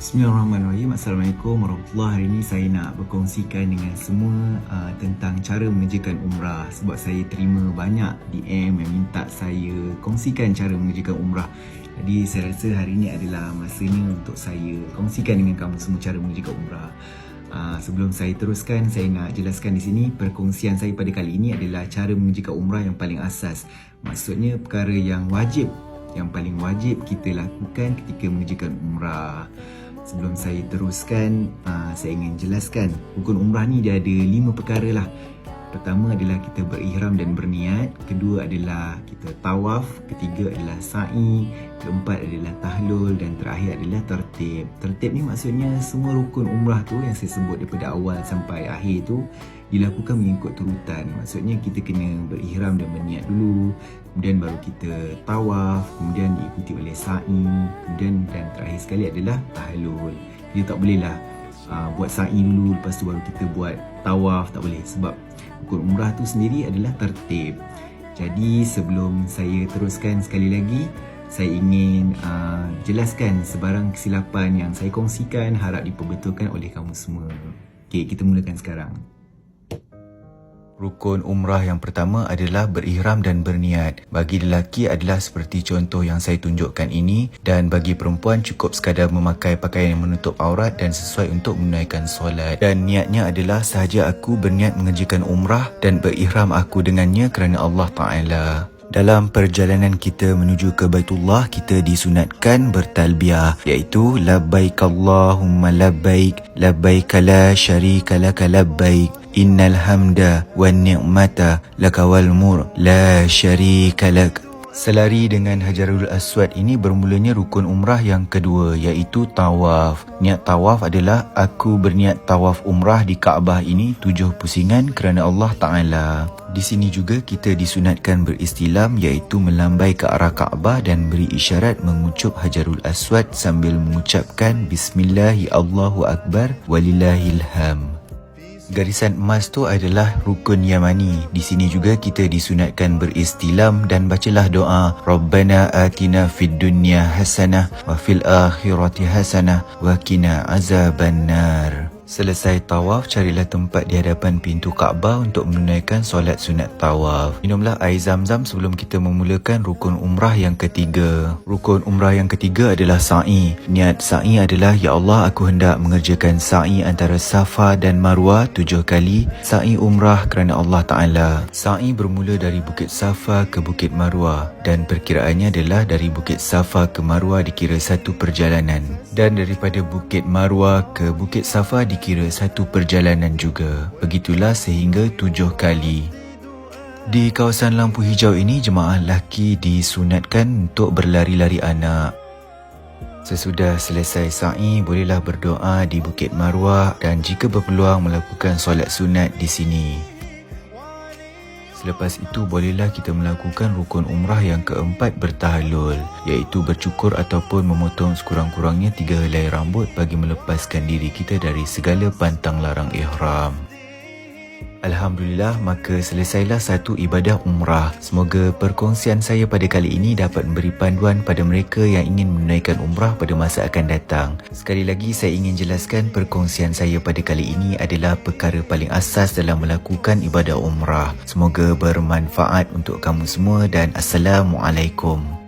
Bismillahirrahmanirrahim. Assalamualaikum warahmatullahi. Hari ini saya nak berkongsikan dengan semua tentang cara mengerjakan umrah. Sebab saya terima banyak DM yang minta saya kongsikan cara mengerjakan umrah. Jadi saya rasa hari ini adalah masanya untuk saya kongsikan dengan kamu semua cara mengerjakan umrah. Sebelum saya teruskan, saya nak jelaskan di sini perkongsian saya pada kali ini adalah cara mengerjakan umrah yang paling asas. Maksudnya perkara yang wajib, yang paling wajib kita lakukan ketika mengerjakan umrah. Sebelum saya teruskan, saya ingin jelaskan rukun umrah ni dia ada 5 perkara lah. Pertama adalah kita berihram dan berniat. Kedua adalah kita tawaf. Ketiga adalah sa'i. Keempat adalah tahlul. Dan terakhir adalah tertib. Tertib ni maksudnya semua rukun umrah tu yang saya sebut daripada awal sampai akhir tu dilakukan mengikut turutan. Maksudnya kita kena berihram dan berniat dulu, kemudian baru kita tawaf, kemudian diikuti oleh sa'i, kemudian dan terakhir sekali adalah tahlul. Kita tak boleh lah buat sa'i dulu lepas tu baru kita buat tawaf, tak boleh, sebab rukun umrah tu sendiri adalah tertib. Jadi sebelum saya teruskan sekali lagi, saya ingin jelaskan sebarang kesilapan yang saya kongsikan, harap diperbetulkan oleh kamu semua. Okey, kita mulakan sekarang. Rukun umrah yang pertama adalah berihram dan berniat. Bagi lelaki adalah seperti contoh yang saya tunjukkan ini, dan bagi perempuan cukup sekadar memakai pakaian yang menutup aurat dan sesuai untuk menunaikan solat. Dan niatnya adalah sahaja aku berniat mengerjakan umrah dan berihram aku dengannya kerana Allah Ta'ala. Dalam perjalanan kita menuju ke Baitullah, kita disunatkan bertalbiyah, iaitu labbaik Allahumma labbaik, labbaik la syarika laka labbaik, innal hamda wan ni'mata laka wal mulk la syarika lak. Selari dengan Hajarul Aswad ini bermulanya rukun umrah yang kedua, iaitu tawaf. Niat tawaf adalah aku berniat tawaf umrah di Kaabah ini 7 pusingan kerana Allah Ta'ala. Di sini juga kita disunatkan beristilam, iaitu melambai ke arah Kaabah dan beri isyarat mengucup Hajarul Aswad sambil mengucapkan Bismillahi Allahu Akbar walillahilham. Garisan emas tu adalah rukun Yamani. Di sini juga kita disunatkan beristilam dan bacalah doa Rabbana atina fid dunya hasanah wa fil akhirati hasanah wa qina azabannar. Selesai tawaf, carilah tempat di hadapan pintu Kaabah untuk menunaikan solat sunat tawaf. Minumlah air zam-zam sebelum kita memulakan rukun umrah yang ketiga. Rukun umrah yang ketiga adalah sa'i. Niat sa'i adalah, ya Allah, aku hendak mengerjakan sa'i antara Safa dan Marwah 7 kali. Sa'i umrah kerana Allah Ta'ala. Sa'i bermula dari Bukit Safa ke Bukit Marwah, dan perkiraannya adalah dari Bukit Safa ke Marwah dikira satu perjalanan, dan daripada Bukit Marwah ke Bukit Safa dikira satu perjalanan juga. Begitulah sehingga 7 kali. Di kawasan lampu hijau ini, jemaah lelaki disunatkan untuk berlari-lari anak. Sesudah selesai sa'i, bolehlah berdoa di Bukit Marwah dan jika berpeluang melakukan solat sunat di sini. Selepas itu, bolehlah kita melakukan rukun umrah yang keempat, bertahlul, iaitu bercukur ataupun memotong sekurang-kurangnya 3 helai rambut bagi melepaskan diri kita dari segala pantang larang ihram. Alhamdulillah, maka selesailah satu ibadah umrah. Semoga perkongsian saya pada kali ini dapat memberi panduan pada mereka yang ingin menunaikan umrah pada masa akan datang. Sekali lagi saya ingin jelaskan perkongsian saya pada kali ini adalah perkara paling asas dalam melakukan ibadah umrah. Semoga bermanfaat untuk kamu semua dan Assalamualaikum.